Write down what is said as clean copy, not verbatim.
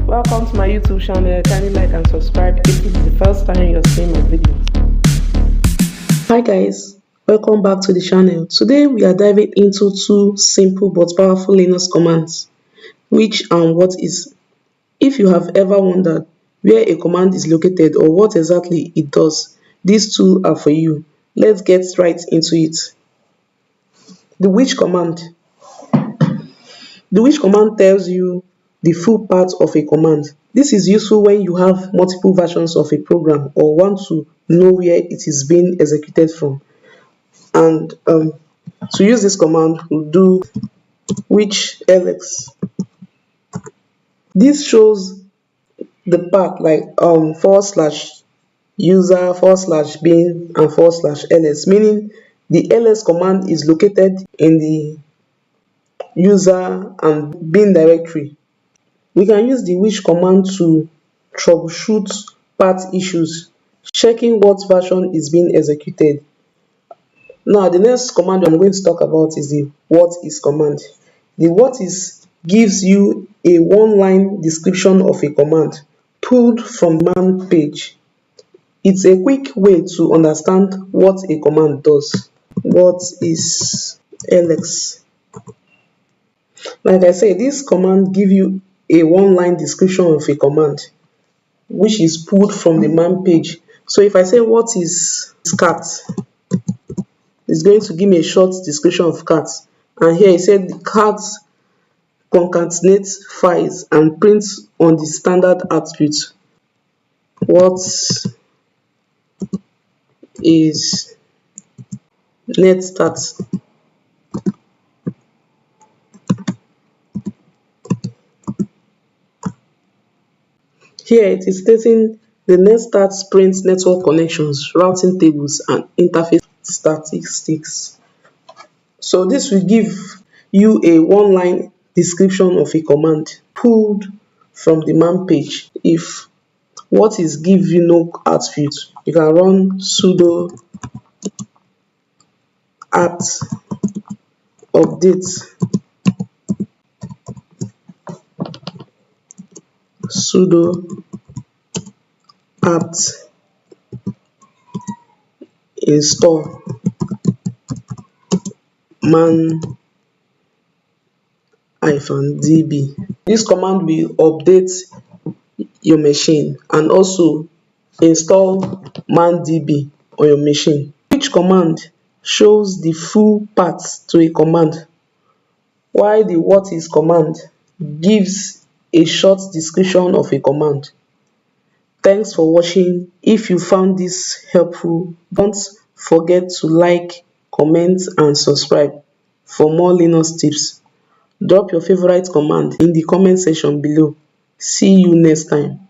Welcome to my YouTube channel. Kindly like and subscribe if this is the first time you're seeing my videos. Hi guys, welcome back to the channel. Today we are diving into two simple but powerful Linux commands, which and what is. If you have ever wondered where a command is located or what exactly it does, these two are for you. Let's get right into it. The which command. The which command tells you the full path of a command. This is useful when you have multiple versions of a program or want to know where it is being executed from. And to use this command, we'll do which ls. This shows the path like /user/bin and /ls, meaning the ls command is located in the user and bin directory. We can use the which command to troubleshoot path issues, checking what version is being executed. Now, the next command I'm going to talk about is the whatis command. The whatis gives you a one-line description of a command pulled from the man page. It's a quick way to understand what a command does. What is ls? Like I said, this command gives you a one-line description of a command which is pulled from the man page. So if I say what is cat, it's going to give me a short description of cat. And here it said the cat concatenates files and prints on the standard output. What is netstart? Here it is stating the netstart prints network connections, routing tables, and interface statistics. So this will give you a one-line description of a command pulled from the man page. If whatis give you no output, you can run sudo apt update sudo apt install man-db. This command will update your machine and also install man-db on your machine. Each command shows the full path to a command, while the whatis command gives a short description of a command. Thanks for watching. If you found this helpful, don't forget to like, comment, and subscribe for more Linux tips. Drop your favorite command in the comment section below. See you next time.